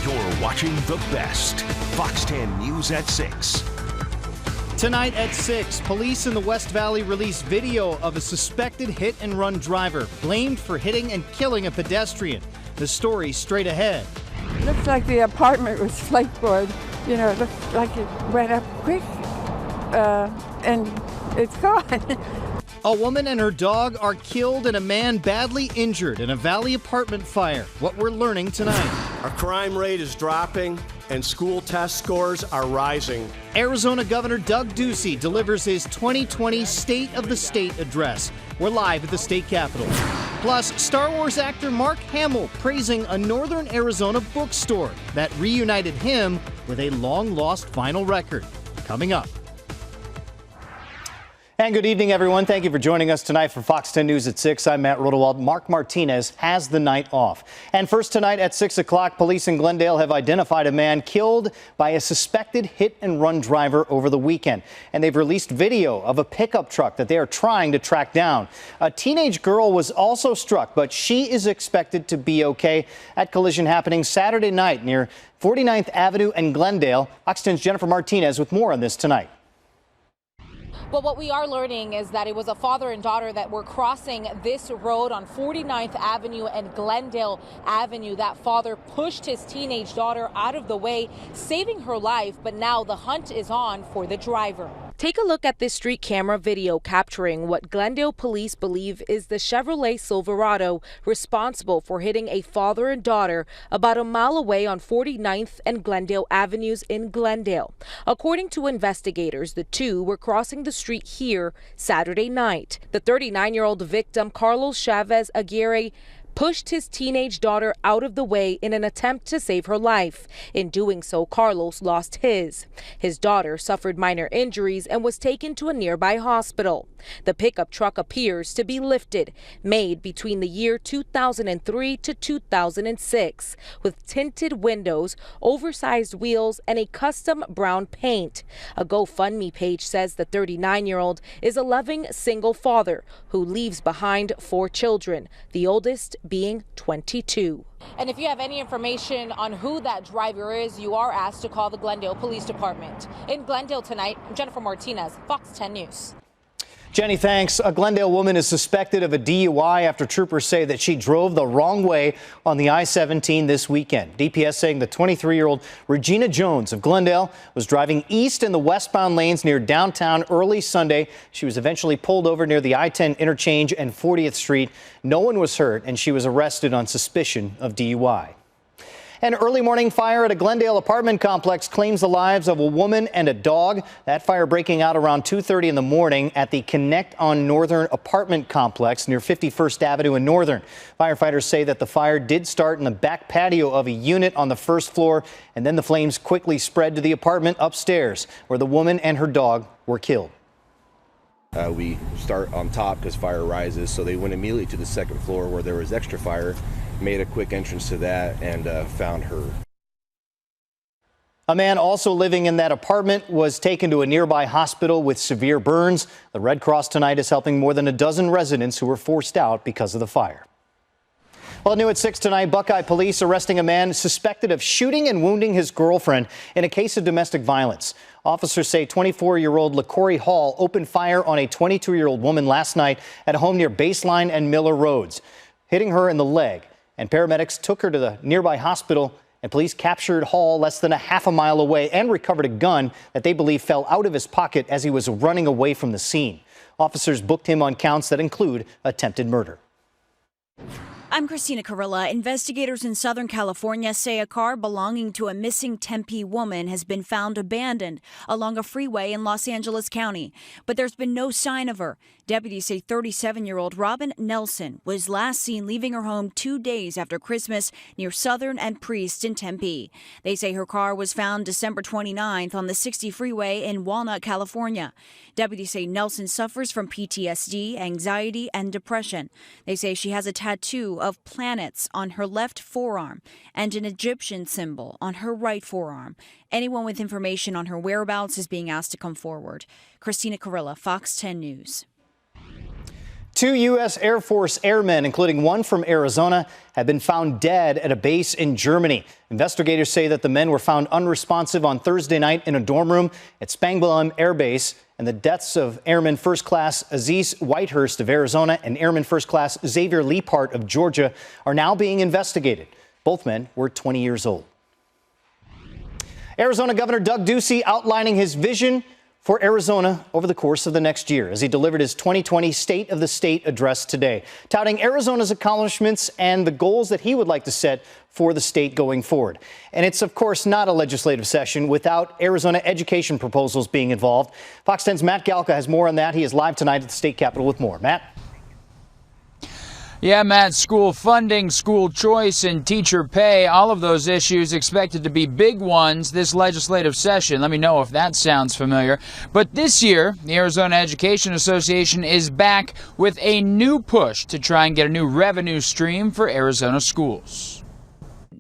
You're watching the best. Fox 10 News at 6. Tonight at 6, police in the West Valley released video of a suspected hit-and-run driver blamed for hitting and killing a pedestrian. The story straight ahead. Looks like the apartment was flakeboard. You know, it looked like it went up quick, and it's gone. A woman and her dog are killed and a man badly injured in a Valley apartment fire. What we're learning tonight. Our crime rate is dropping and school test scores are rising. Arizona Governor Doug Ducey delivers his 2020 State of the State address. We're live at the state capitol. Plus, Star Wars actor Mark Hamill praising a Northern Arizona bookstore that reunited him with a long-lost vinyl record. Coming up. And good evening, everyone. Thank you for joining us tonight for Fox 10 News at 6. I'm Matt Rodewald. Mark Martinez has the night off. And first tonight at 6 o'clock, police in Glendale have identified a man killed by a suspected hit-and-run driver over the weekend. And they've released video of a pickup truck that they are trying to track down. A teenage girl was also struck, but she is expected to be okay. That collision happening Saturday night near 49th Avenue and Glendale. Fox 10's Jennifer Martinez with more on this tonight. Well, what we are learning is that it was a father and daughter that were crossing this road on 49th Avenue and Glendale Avenue. That father pushed his teenage daughter out of the way, saving her life. But now the hunt is on for the driver. Take a look at this street camera video capturing what Glendale police believe is the Chevrolet Silverado responsible for hitting a father and daughter about a mile away on 49th and Glendale Avenues in Glendale. According to investigators, the two were crossing the street here Saturday night. The 39-year-old victim, Carlos Chavez Aguirre, pushed his teenage daughter out of the way in an attempt to save her life. In doing so, Carlos lost his. His daughter suffered minor injuries and was taken to a nearby hospital. The pickup truck appears to be lifted, made between the year 2003 to 2006, with tinted windows, oversized wheels, and a custom brown paint. A GoFundMe page says the 39-year-old is a loving single father who leaves behind 4 children, the oldest being 22. And if you have any information on who that driver is, you are asked to call the Glendale Police Department. In Glendale tonight, Jennifer Martinez, Fox 10 News. Jenny, thanks. A Glendale woman is suspected of a DUI after troopers say that she drove the wrong way on the I-17 this weekend. DPS saying the 23-year-old Regina Jones of Glendale was driving east in the westbound lanes near downtown early Sunday. She was eventually pulled over near the I-10 interchange and 40th Street. No one was hurt, and she was arrested on suspicion of DUI. An early morning fire at a Glendale apartment complex claims the lives of a woman and a dog. That fire breaking out around 2:30 in the morning at the Connect on Northern apartment complex near 51st Avenue and Northern. Firefighters say that the fire did start in the back patio of a unit on the first floor, and then the flames quickly spread to the apartment upstairs, where the woman and her dog were killed. We start on top because fire rises, so they went immediately to the second floor where there was extra fire, made a quick entrance to that, and found her. A man also living in that apartment was taken to a nearby hospital with severe burns. The Red Cross tonight is helping more than a dozen residents who were forced out because of the fire. Well, new at 6 tonight, Buckeye police arresting a man suspected of shooting and wounding his girlfriend in a case of domestic violence. Officers say 24-year-old LaCorey Hall opened fire on a 22-year-old woman last night at a home near Baseline and Miller Roads, hitting her in the leg. And paramedics took her to the nearby hospital, and police captured Hall less than a half a mile away and recovered a gun that they believe fell out of his pocket as he was running away from the scene. Officers booked him on counts that include attempted murder. I'm Christina Carilla. Investigators in Southern California say a car belonging to a missing Tempe woman has been found abandoned along a freeway in Los Angeles County, but there's been no sign of her. Deputies say 37-year-old Robin Nelson was last seen leaving her home 2 days after Christmas near Southern and Priest in Tempe. They say her car was found December 29th on the 60 freeway in Walnut, California. Deputies say Nelson suffers from PTSD, anxiety, and depression. They say she has a tattoo of planets on her left forearm and an Egyptian symbol on her right forearm. Anyone with information on her whereabouts is being asked to come forward. Christina Carilla, Fox 10 News. 2 U.S. Air Force airmen, including one from Arizona, have been found dead at a base in Germany. Investigators say that the men were found unresponsive on Thursday night in a dorm room at Spangdahlem Air Base, and the deaths of Airman First Class Aziz Whitehurst of Arizona and Airman First Class Xavier Leapart of Georgia are now being investigated. Both men were 20 years old. Arizona Governor Doug Ducey outlining his vision for Arizona over the course of the next year as he delivered his 2020 State of the State address today, touting Arizona's accomplishments and the goals that he would like to set for the state going forward. And it's, of course, not a legislative session without Arizona education proposals being involved. Fox 10's Matt Galka has more on that. He is live tonight at the state capitol with more. Matt? Yeah, Matt, school funding, school choice, and teacher pay, all of those issues expected to be big ones this legislative session. Let me know if that sounds familiar. But this year, the Arizona Education Association is back with a new push to try and get a new revenue stream for Arizona schools.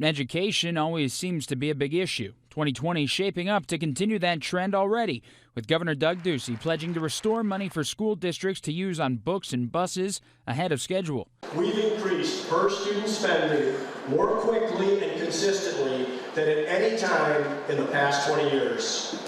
Education always seems to be a big issue. 2020 shaping up to continue that trend already, with Governor Doug Ducey pledging to restore money for school districts to use on books and buses ahead of schedule. We've increased per student spending more quickly and consistently than at any time in the past 20 years.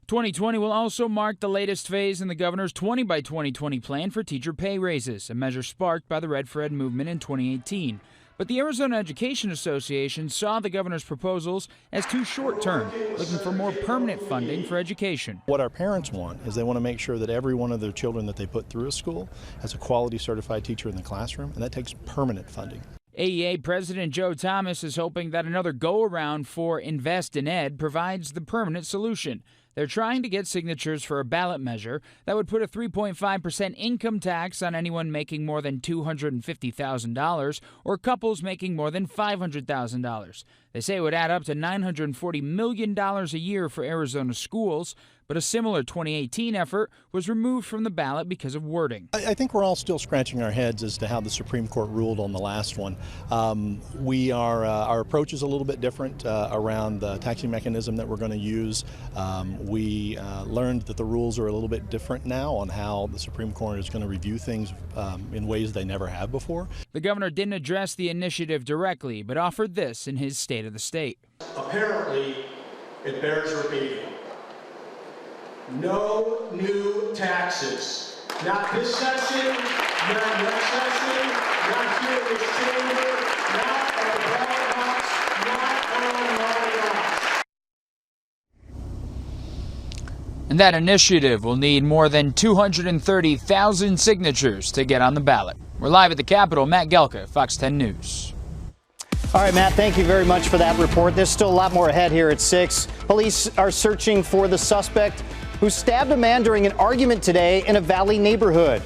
2020 will also mark the latest phase in the governor's 20 by 2020 plan for teacher pay raises, a measure sparked by the Red for Ed movement in 2018. But the Arizona Education Association saw the governor's proposals as too short-term, looking for more permanent funding for education. What our parents want is they want to make sure that every one of their children that they put through a school has a quality certified teacher in the classroom, and that takes permanent funding. AEA President Joe Thomas is hoping that another go-around for Invest in Ed provides the permanent solution. They're trying to get signatures for a ballot measure that would put a 3.5% income tax on anyone making more than $250,000 or couples making more than $500,000. They say it would add up to $940 million a year for Arizona schools, but a similar 2018 effort was removed from the ballot because of wording. I think we're all still scratching our heads as to how the Supreme Court ruled on the last one. Our approach is a little bit different around the taxing mechanism that we're going to use. We learned that the rules are a little bit different now on how the Supreme Court is going to review things in ways they never have before. The governor didn't address the initiative directly, but offered this in his State of the State. Apparently, it bears repeating. No new taxes. Not this session, not next session, not here in this chamber, not on the ballot box, not on my box. And that initiative will need more than 230,000 signatures to get on the ballot. We're live at the Capitol. Matt Gelka, Fox 10 News. All right, Matt, thank you very much for that report. There's still a lot more ahead here at 6. Police are searching for the suspect who stabbed a man during an argument today in a Valley neighborhood.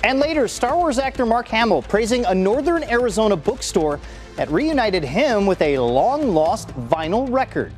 And later, Star Wars actor Mark Hamill praising a Northern Arizona bookstore that reunited him with a long-lost vinyl record.